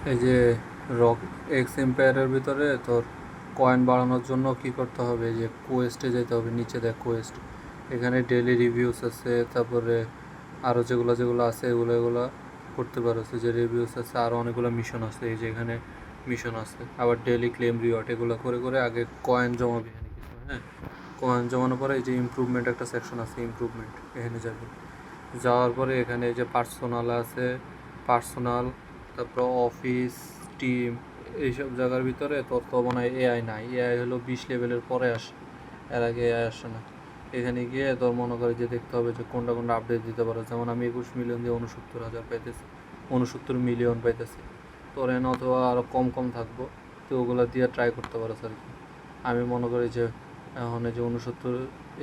এই যে rock x এম্পায়ারের ভিতরে তোর কয়েন বাড়ানোর জন্য কি করতে হবে, যে কোয়েস্টে যেতে হবে। নিচে দেখ কোয়েস্ট, এখানে ডেলি রিভিউস আছে, তারপরে আরও যেগুলো যেগুলো আছে এগুলো করতে পারো। যে রিভিউস আছে, আরও অনেকগুলো মিশন আছে। এই যে এখানে মিশন আছে, আবার ডেলি ক্লেম রিওয়ার্ড, এগুলো করে করে আগে কয়েন জমাবি এখানে কিছু। হ্যাঁ, কয়েন জমানোর পরে এই যে ইমপ্রুভমেন্ট একটা সেকশন আছে, ইমপ্রুভমেন্ট এখানে যাবে। যাওয়ার পরে এখানে যে পার্সোনাল আছে, পার্সোনাল, তারপর অফিস, টিম, এইসব জায়গার ভিতরে তোর তো মনে হয় এআই নাই। এআই হলো 20 লেভেলের পরে আসে, এর আগে এআই আসে না। এখানে গিয়ে তোর মনে করে যে দেখতে হবে যে কোনটা কোনটা আপডেট দিতে পারো। যেমন আমি 21 মিলিয়ন দিয়ে 69,000 পাইতেছি, 69 মিলিয়ন পাইতেছি। তোর এনে অথবা আরও কম কম থাকবো, তো ওগুলো দিয়ে ট্রাই করতে পারো আর কি। আমি মনে করি যে এখন এই যে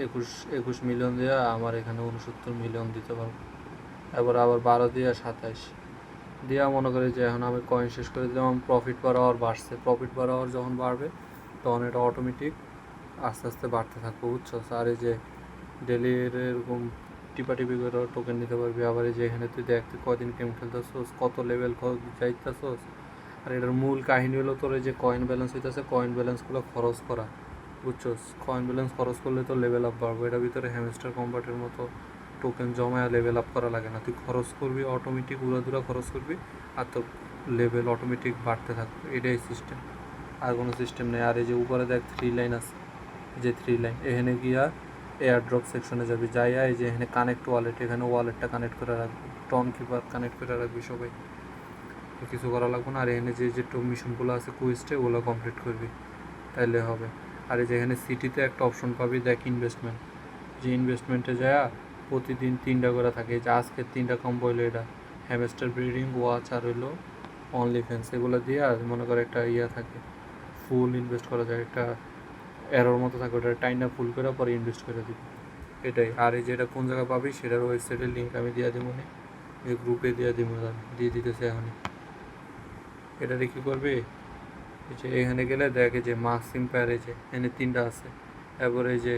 21 মিলিয়ন দিয়ে আমার এখানে 69 মিলিয়ন দিতে পারবো। এবার আবার 12 দিয়ে 27 দিয়া মনে করি যে এখন আমি কয়েন শেষ করে দিলাম। প্রফিট পার আওয়ার বাড়ছে, প্রফিট পার আওয়ার যখন বাড়বে তখন এটা অটোমেটিক আস্তে আস্তে বাড়তে থাকবে, বুঝছো। আর এই যে ডেলির এরকম টিপাটিপি করে টোকেন নিতে পারবি। আবার এই যে এখানে তুই দেখ তুই কদিন গেম খেলতেছোস, কত লেভেল যাইতেছোস। আর এটার মূল কাহিনী হলো তোর এই যে কয়েন ব্যালেন্স হইতেছে, কয়েন ব্যালেন্সগুলো খরচ করা, বুঝছোস। কয়েন ব্যালেন্স খরচ করলে তো লেভেল আপ বাড়বে। এটার ভিতরে হ্যামস্টার কম্বাটের মতো টোকেন জমায় লেভেল আপ করা লাগে না। তুই খরচ করবি অটোমেটিক, উড়াধুরা খরচ করবি, আর তোর লেভেল অটোমেটিক বাড়তে থাকবে। এটাই সিস্টেম, আর কোনো সিস্টেম নেই। আর এই যে উপরে দেখ 3 লাইন আছে, যে 3 লাইন, এখানে গিয়া এয়ার ড্রপ সেকশনে যাবি। যাইয়া এই যে এখানে কানেক্ট ওয়ালেট, এখানে ওয়ালেটটা কানেক্ট করে রাখবি, টন কিপার কানেক্ট করে রাখবি সবাই, কিছু করা লাগবে না। আর এখানে যে যে মিশনগুলো আছে কুইস্টে, ওগুলো কমপ্লিট করবি, তাইলে হবে। আর এই যে এখানে সিটিতে একটা অপশন পাবি দেখ, ইনভেস্টমেন্ট। যে ইনভেস্টমেন্টে যায় প্রতিদিন 3টা করে থাকে। যে আজকের 3টা কম্বো হইলো এটা, হ্যামস্টার ব্রিডিং, ওয়াচ, আর হইলো অনলি ফ্যান্স। এগুলো দিয়ে আর মনে করে একটা ইয়া থাকে, ফুল ইনভেস্ট করা যায়। একটা এরোর মতো থাকে, ওটা টাইমটা ফুল করে পরে ইনভেস্ট করে দিবি, এটাই। আর এই যে এটা কোন জায়গায় পাবি সেটার ওয়েবসাইটের লিঙ্ক আমি দিয়ে দিব, এই গ্রুপে দিয়ে দিব, দিয়ে দিতেছে এখনই। এটারে কী করবি, এই যে এখানে গেলে দেখে যে মার্কস ইম্পায়ার, এই যে এখানে 3টা আছে। এরপর এই যে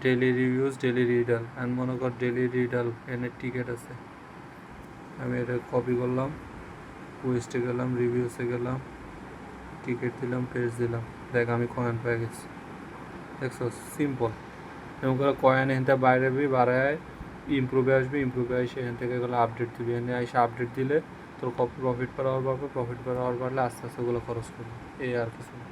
ডেলি রিভিউজ, ডেলি রিডাল, অ্যান্ড মনে কর ডেলি রিডাল, এখানে টিকিট আছে। আমি এটা কপি করলাম, কুইস্টে গেলাম, রিভিউসে গেলাম, টিকিট দিলাম, পেজ দিলাম, দেখ আমি কয়েন পেয়ে গেছি। দেখছো, সিম্পল। এরকম করে কয়েন এখান থেকে বাইরে বাড়ায় ইমপ্রুভে আসবে, ইমপ্রুভে আসে এখান থেকে এগুলো আপডেট দিবি। এখানে এসে আপডেট দিলে তোর প্রফিট পার আওয়ার বাড়বে, প্রফিট পার আওয়ার বাড়লে আস্তে আস্তে ওগুলো খরচ করবে, এই আর কিছু না।